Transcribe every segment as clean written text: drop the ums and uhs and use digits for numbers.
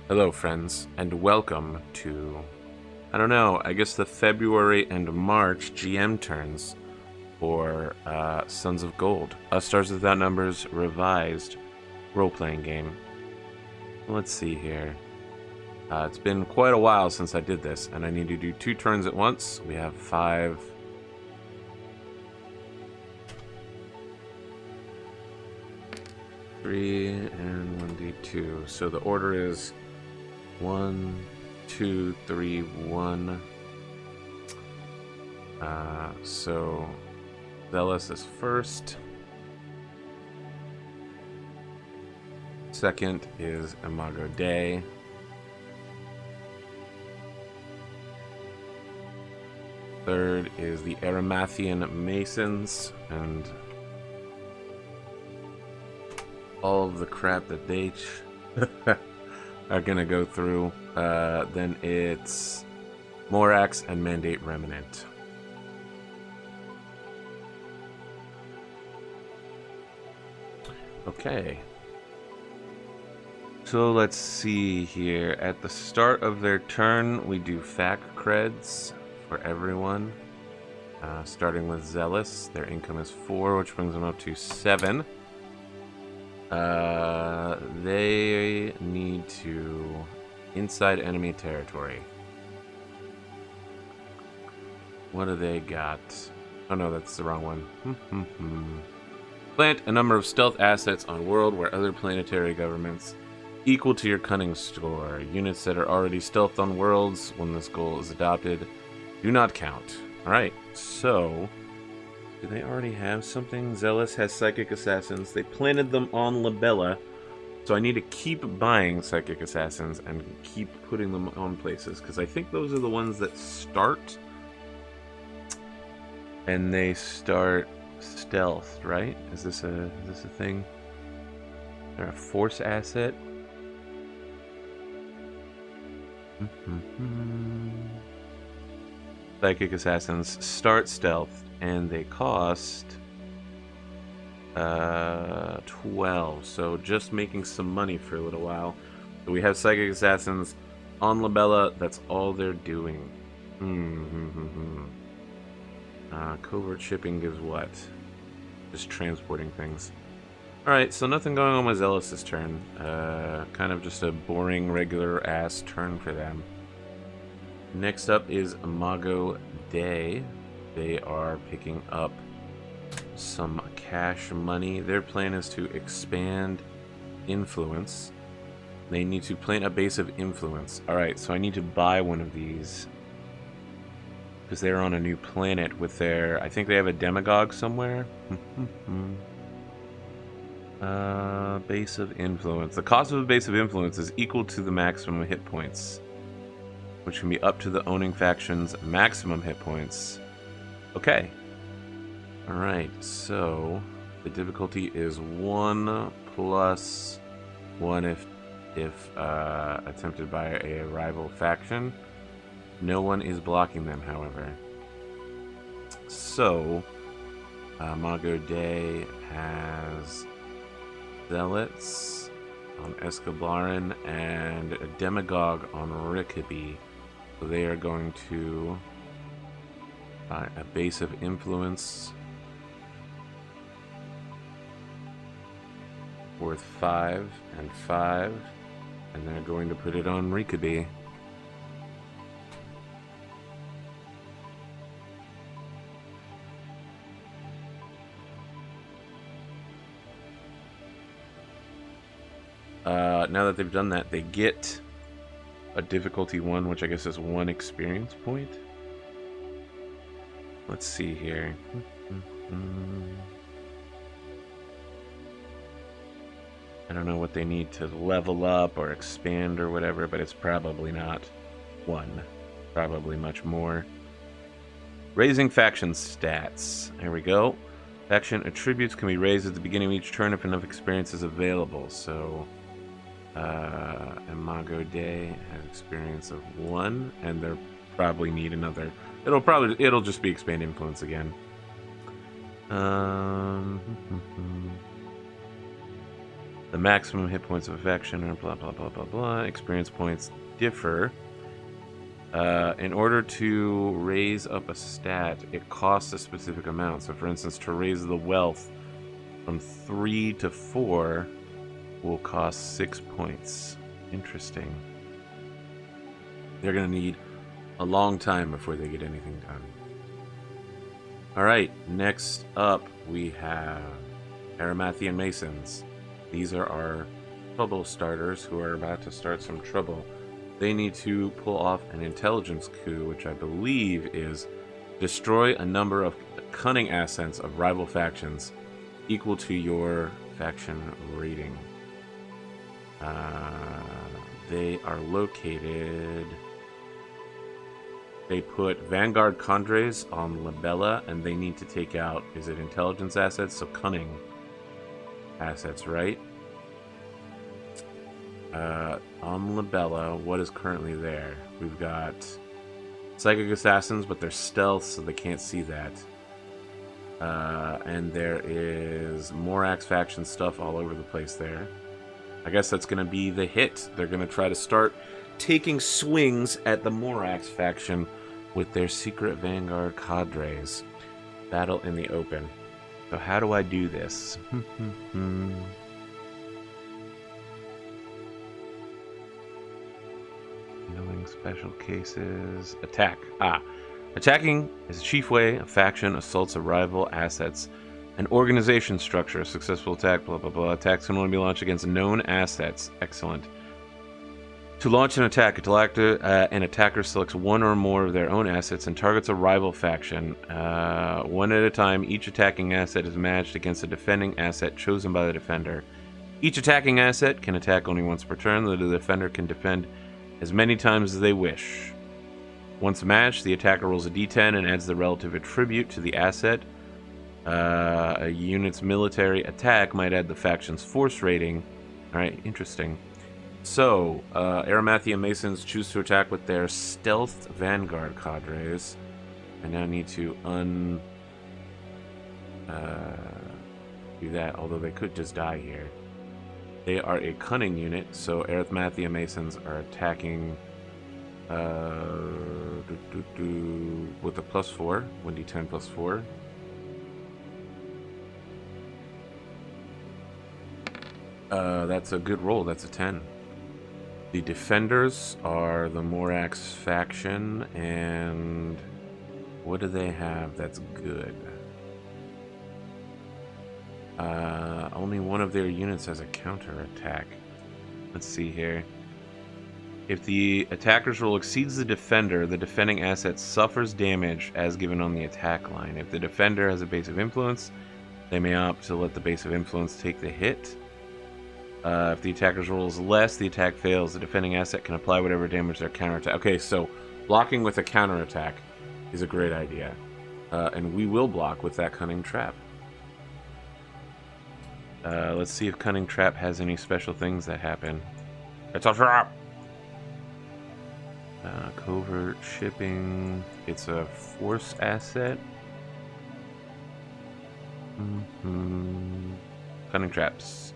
Hello, friends, and welcome to, I don't know, I guess the February and March GM turns for Sons of Gold, A Stars Without Numbers revised role-playing game. Let's see here. It's been quite a while since I did this, and I need to do 2 turns at once. We have 5... 3 and 1d2. So the order is 1, 2, 3, 1. So Zealous is first. Second is Magoday. Third is the Aerith Masons, and all of the crap that they are gonna go through. Then it's Morax and Mandate Remnant. Okay. So let's see here. At the start of their turn, we do FAC creds for everyone. Starting with Zealous, their income is 4, which brings them up to 7. They need to inside enemy territory. What do they got? Oh no, that's the wrong one. Plant a number of stealth assets on world where other planetary governments equal to your cunning score. Units that are already stealthed on worlds when this goal is adopted do not count. Alright, so do they already have something? Zealous has Psychic Assassins. They planted them on Labella, so I need to keep buying Psychic Assassins and keep putting them on places, because I think those are the ones that start, and they start stealth, right? Is this a thing? They're a force asset. Psychic Assassins start stealth, and they cost 12, so just making some money for a little while. So we have Psychic Assassins on Labella, that's all they're doing. Covert shipping gives what? Just transporting things. Alright, so nothing going on with Zealous this turn. Kind of just a boring, regular-ass turn for them. Next up is Magoday. They are picking up some cash money. Their plan is to expand influence. They need to plant a base of influence. Alright, so I need to buy one of these, because they're on a new planet with their... I think they have a demagogue somewhere. Base of influence. The cost of a base of influence is equal to the maximum hit points, which can be up to the owning faction's maximum hit points. Okay. Alright, so the difficulty is 1 plus 1 if attempted by a rival faction. No one is blocking them, however. So, Magoday has Zealots on Escablarin and a Demagogue on Rickaby. So they are going to buy a base of influence worth 5 and 5, and they're going to put it on Rickaby. Now that they've done that, they get a difficulty 1, which I guess is 1 experience point. Let's see here. I don't know what they need to level up or expand or whatever, but it's probably not 1. Probably much more. Raising faction stats. There we go. Faction attributes can be raised at the beginning of each turn if enough experience is available. So, and Magoday has experience of 1, and they'll probably need another. It'll just be expand influence again. The maximum hit points of a faction are blah blah blah blah blah. Experience points differ. In order to raise up a stat, it costs a specific amount. So, for instance, to raise the wealth from 3 to 4 will cost 6 points. Interesting. They're going to need a long time before they get anything done. Alright, next up we have Aerith Masons. These are our trouble starters who are about to start some trouble. They need to pull off an intelligence coup, which I believe is destroy a number of cunning assets of rival factions equal to your faction rating. They are located... They put Vanguard Cadres on Libella, and they need to take out, is it intelligence assets? So cunning assets, right? On Libella, what is currently there? We've got Psychic Assassins, but they're stealth, so they can't see that. And there is Morax faction stuff all over the place there. I guess that's going to be the hit. They're going to try to start taking swings at the Morax faction with their secret Vanguard cadres. Battle in the open. So how do I do this? Knowing special cases. Attack. Attacking is a chief way a faction assaults a rival assets. An organization structure. A successful attack, blah blah blah. Attacks can only be launched against known assets. Excellent. To launch an attack, an attacker selects one or more of their own assets and targets a rival faction. One at a time, each attacking asset is matched against a defending asset chosen by the defender. Each attacking asset can attack only once per turn, though the defender can defend as many times as they wish. Once matched, the attacker rolls a d10 and adds the relative attribute to the asset. A unit's military attack might add the faction's force rating. Alright, interesting. So, Aerith Masons choose to attack with their stealth Vanguard cadres. I now need to do that, although they could just die here. They are a cunning unit, so Aerith Masons are attacking with a +4, 1d10 +4. That's a good roll, that's a 10. The defenders are the Morax faction, and what do they have that's good? Only one of their units has a counterattack. Let's see here. If the attacker's roll exceeds the defending asset suffers damage as given on the attack line. If the defender has a base of influence, they may opt to let the base of influence take the hit. If the attacker's roll is less, the attack fails. The defending asset can apply whatever damage their counterattack. Okay, so blocking with a counterattack is a great idea. And we will block with that Cunning Trap. Let's see if Cunning Trap has any special things that happen. It's a trap! Covert shipping. It's a force asset. Cunning Traps.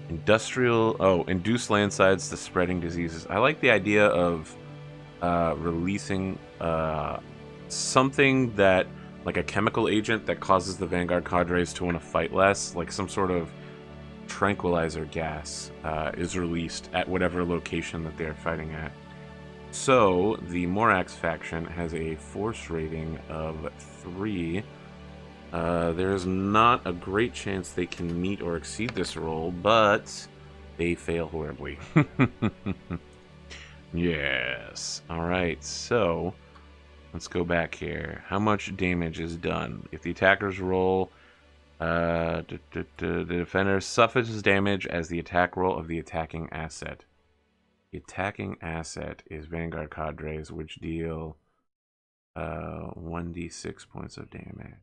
Induce landsides to spreading diseases. I like the idea of releasing something that, like a chemical agent that causes the Vanguard cadres to want to fight less, like some sort of tranquilizer gas is released at whatever location that they're fighting at. So, the Morax faction has a force rating of 3. There's not a great chance they can meet or exceed this roll, but they fail horribly. Yes. Alright, so let's go back here. How much damage is done? If the attackers roll, the defender suffers damage as the attack roll of the attacking asset. The attacking asset is Vanguard cadres, which deal 1d6 points of damage.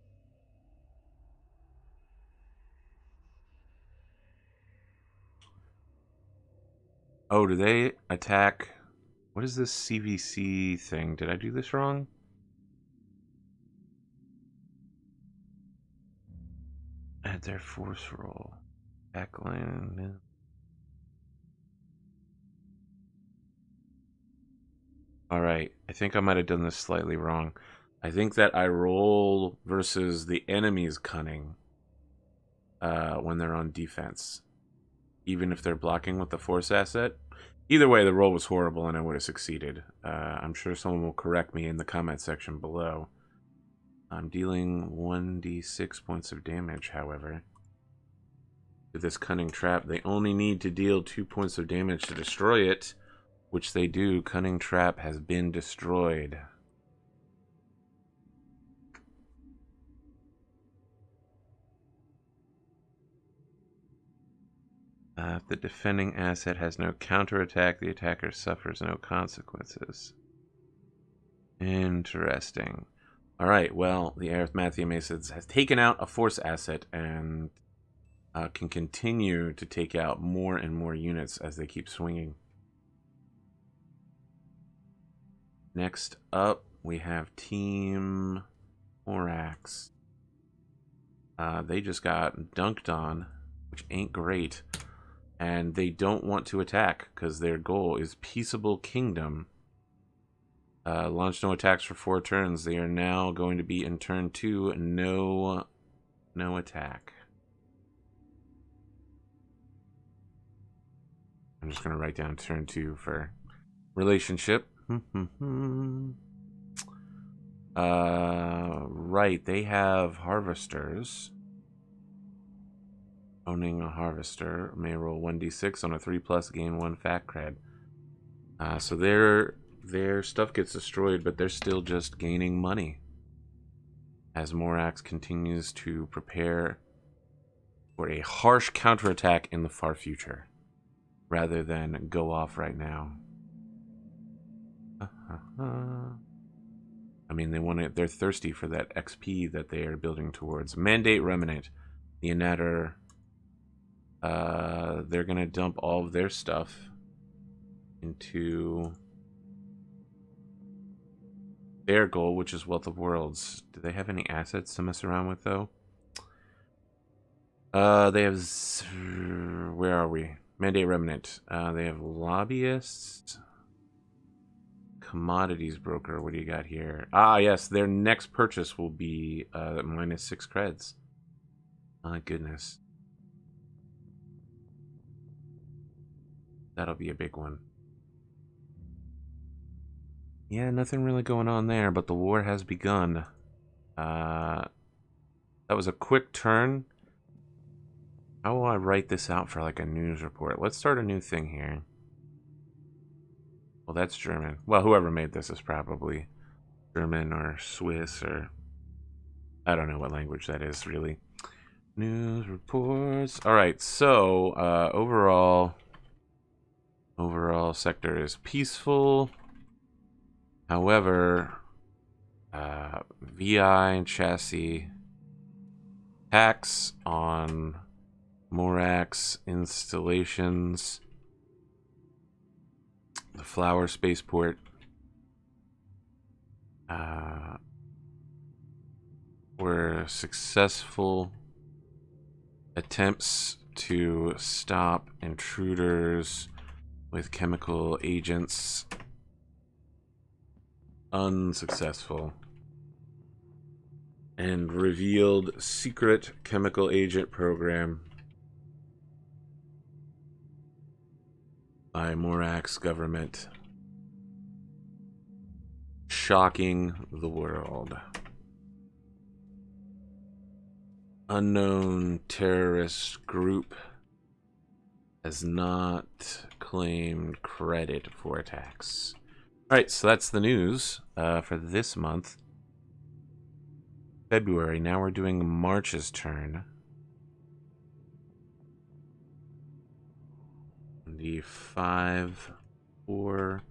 Oh, do they attack? What is this CVC thing? Did I do this wrong? Add their force roll. Backline. Alright, I think I might have done this slightly wrong. I think that I roll versus the enemy's cunning when they're on defense. Even if they're blocking with the force asset. Either way, the roll was horrible and I would have succeeded. I'm sure someone will correct me in the comment section below. I'm dealing 1d6 points of damage, however. With this cunning trap, they only need to deal 2 points of damage to destroy it, which they do. Cunning trap has been destroyed. If the defending asset has no counterattack, the attacker suffers no consequences. Interesting. Alright, well, the Aerith Masons has taken out a force asset and can continue to take out more and more units as they keep swinging. Next up, we have Team Morax. They just got dunked on, which ain't great. And they don't want to attack because their goal is peaceable kingdom. Launch no attacks for 4 turns. They are now going to be in turn 2. No attack. I'm just going to write down turn 2 for relationship. Right, they have harvesters. Owning a harvester may roll 1d6 on a 3+, gain 1 fact cred. So their stuff gets destroyed, but they're still just gaining money. As Morax continues to prepare for a harsh counterattack in the far future, rather than go off right now. I mean, they're thirsty for that XP that they are building towards. Mandate Remnant. The Innatter. They're gonna dump all of their stuff into their goal, which is Wealth of Worlds. Do they have any assets to mess around with, though? They have... Where are we? Mandate Remnant. They have Lobbyists. Commodities Broker. What do you got here? Ah, yes. Their next purchase will be -6 creds. My goodness. That'll be a big one. Yeah, nothing really going on there, but the war has begun. That was a quick turn. How will I write this out for like a news report? Let's start a new thing here. Well, that's German. Well, whoever made this is probably German or Swiss or... I don't know what language that is, really. News reports. Alright, so overall sector is peaceful. However, VI and chassis attacks on Morax installations. The Flower Spaceport were successful attempts to stop intruders with chemical agents. Unsuccessful. And revealed secret chemical agent program by Morax government. Shocking the world. Unknown terrorist group has not claimed credit for attacks. Alright, so that's the news for this month. February. Now we're doing March's turn. The 5, 4,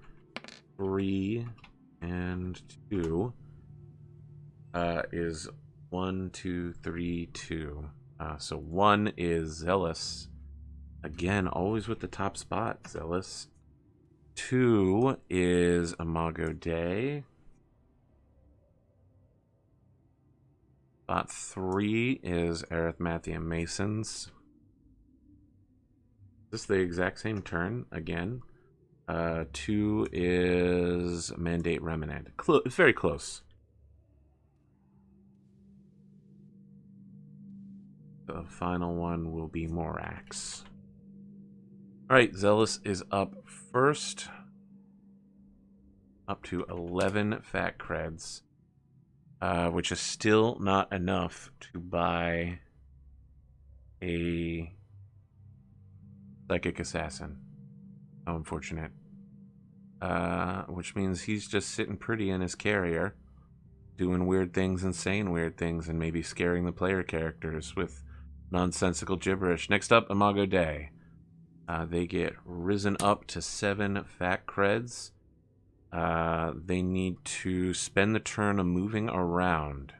3, and 2 is 1, 2, 3, 2. So 1 is Zealous. Again, always with the top spot, Zealous. 2 is a Magoday. Spot 3 is Aerith Masons. this the exact same turn again? 2 is Mandate Remnant. It's very close. The final one will be Morax. Alright, Zealous is up first. Up to 11 fat creds. Which is still not enough to buy a Psychic Assassin. How unfortunate. Which means he's just sitting pretty in his carrier, doing weird things and saying weird things, and maybe scaring the player characters with nonsensical gibberish. Next up, Magoday. They get risen up to 7 fat creds. They need to spend the turn moving around.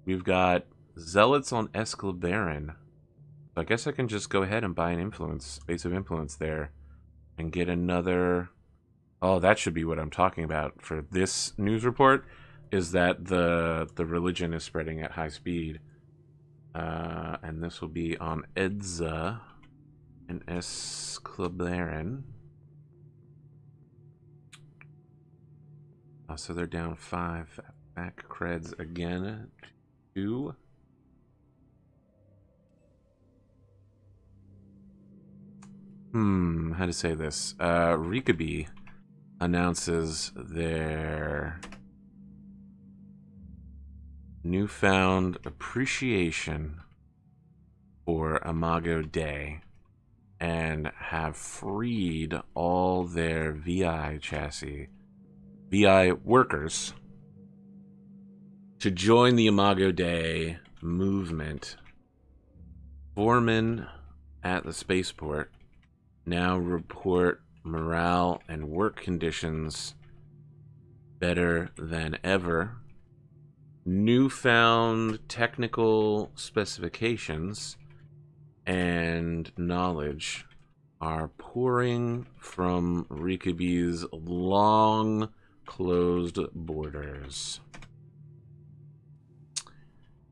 We've got Zealots on Escalabaron. So I guess I can just go ahead and buy an influence, base of influence there, and get another... Oh, that should be what I'm talking about for this news report, is that the religion is spreading at high speed. And this will be on Edza and Escalabaron. So they're down 5 back creds again. 2. How to say this? Rikaby announces their newfound appreciation for Magoday and have freed all their VI chassis, VI workers, to join the Magoday movement. Foremen at the spaceport now report morale and work conditions better than ever. Newfound technical specifications and knowledge are pouring from Rikaby's long closed borders.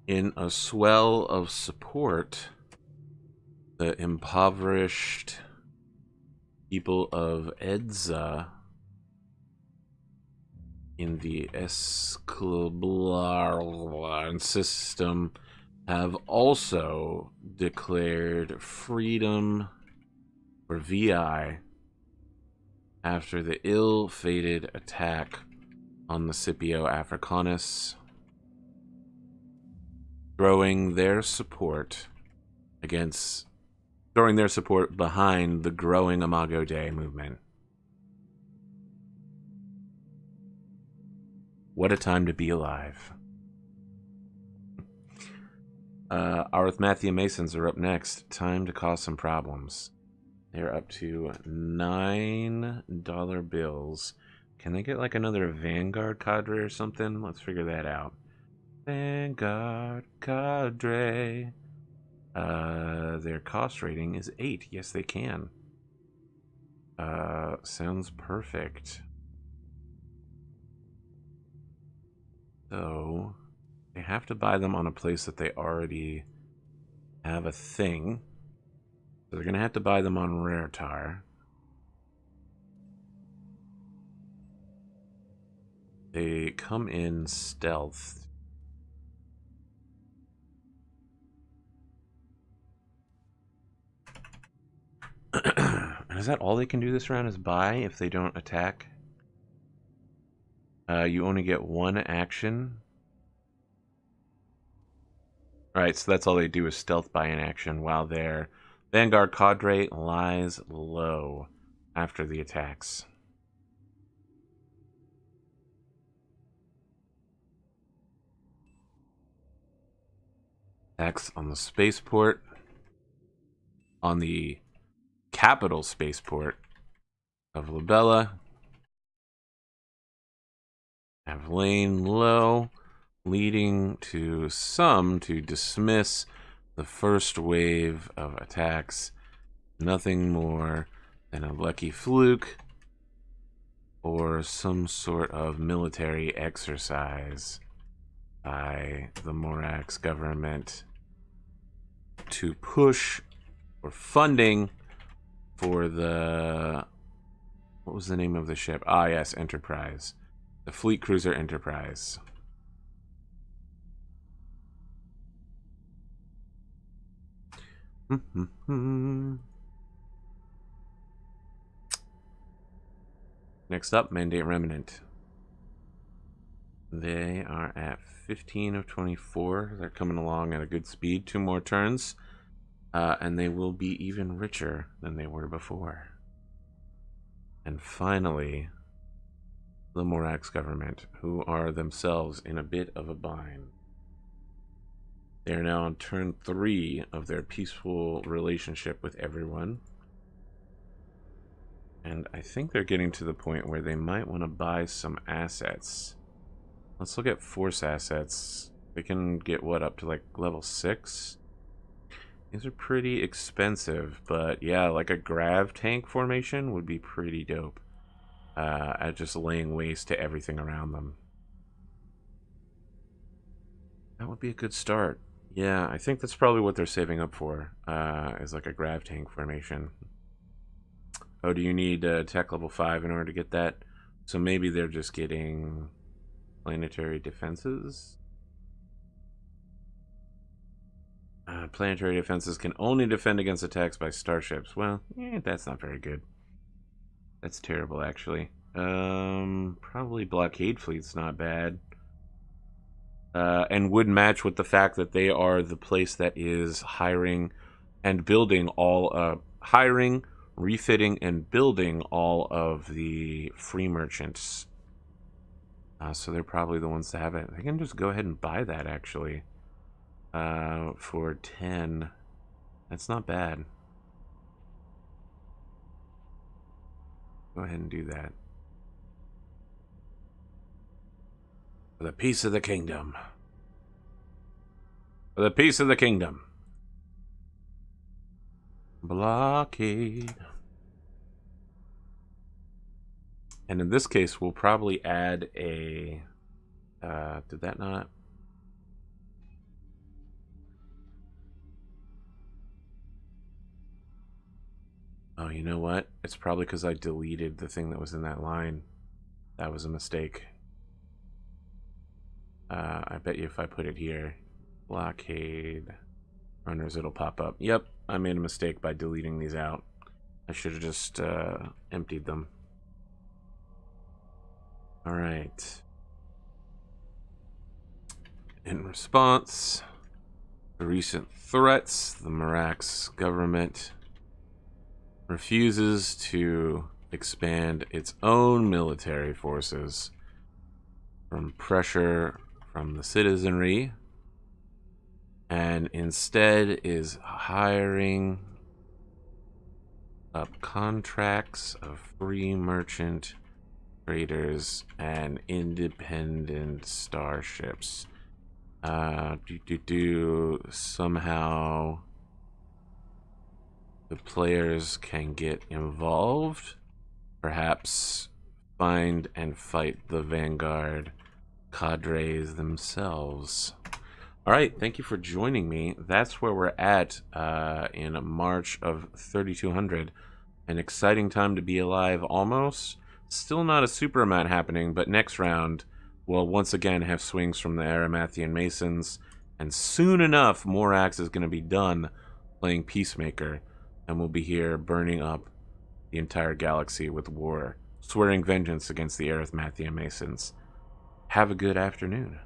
In a swell of support, the impoverished people of Edza in the Escalabaron system have also declared freedom for VI after the ill-fated attack on the Scipio Africanus, throwing their support behind the growing Magoday movement. What a time to be alive. Aerith Masons are up next. Time to cause some problems. They're up to $9 bills. Can they get like another Vanguard cadre or something? Let's figure that out. Vanguard cadre. Their cost rating is 8. Yes, they can. Sounds perfect. So, they have to buy them on a place that they already have a thing. So they're going to have to buy them on Raretar. They come in stealth. And is that all they can do this round, is buy if they don't attack? You only get 1 action. Alright, so that's all they do is stealth buy in action while their Vanguard cadre lies low after the attacks. Attacks on the spaceport. On the capital spaceport of Labella have lain low, leading to some to dismiss the first wave of attacks. Nothing more than a lucky fluke or some sort of military exercise by the Morax government to push or funding for the... What was the name of the ship? Ah, yes, Enterprise. The Fleet Cruiser Enterprise. Next up, Mandate Remnant. They are at 15 of 24. They're coming along at a good speed. 2 more turns. And they will be even richer than they were before. And finally, the Morax government, who are themselves in a bit of a bind. They are now on turn 3 of their peaceful relationship with everyone. And I think they're getting to the point where they might want to buy some assets. Let's look at force assets. They can get, what, up to like level 6? These are pretty expensive, but yeah, like a grav tank formation would be pretty dope. At just laying waste to everything around them. That would be a good start. Yeah, I think that's probably what they're saving up for, is like a grav tank formation. Oh, do you need tech level 5 in order to get that? So maybe they're just getting planetary defenses? Planetary defenses can only defend against attacks by starships. Well, that's not very good. That's terrible, actually. Probably blockade fleet's not bad. And would match with the fact that they are the place that is hiring and building all... hiring, refitting, and building all of the free merchants. So they're probably the ones to have it. They can just go ahead and buy that, actually. For 10. That's not bad. Go ahead and do that. For the peace of the kingdom. For the peace of the kingdom. Blockade. And in this case, we'll probably add a... did that not... Oh, you know what? It's probably because I deleted the thing that was in that line. That was a mistake. I bet you if I put it here, blockade runners, it'll pop up. Yep, I made a mistake by deleting these out. I should have just emptied them. All right. In response to recent threats, the Morax government refuses to expand its own military forces from pressure from the citizenry, and instead is hiring up contracts of free merchant traders and independent starships. Somehow the players can get involved, perhaps find and fight the Vanguard cadres themselves. All right, thank you for joining me. That's where we're at in March of 3200. An exciting time to be alive, almost. Still not a super amount happening, but next round we'll once again have swings from the Aerith Masons, and soon enough, Morax is going to be done playing Peacemaker, and we'll be here burning up the entire galaxy with war, swearing vengeance against the Aerith Masons. Have a good afternoon.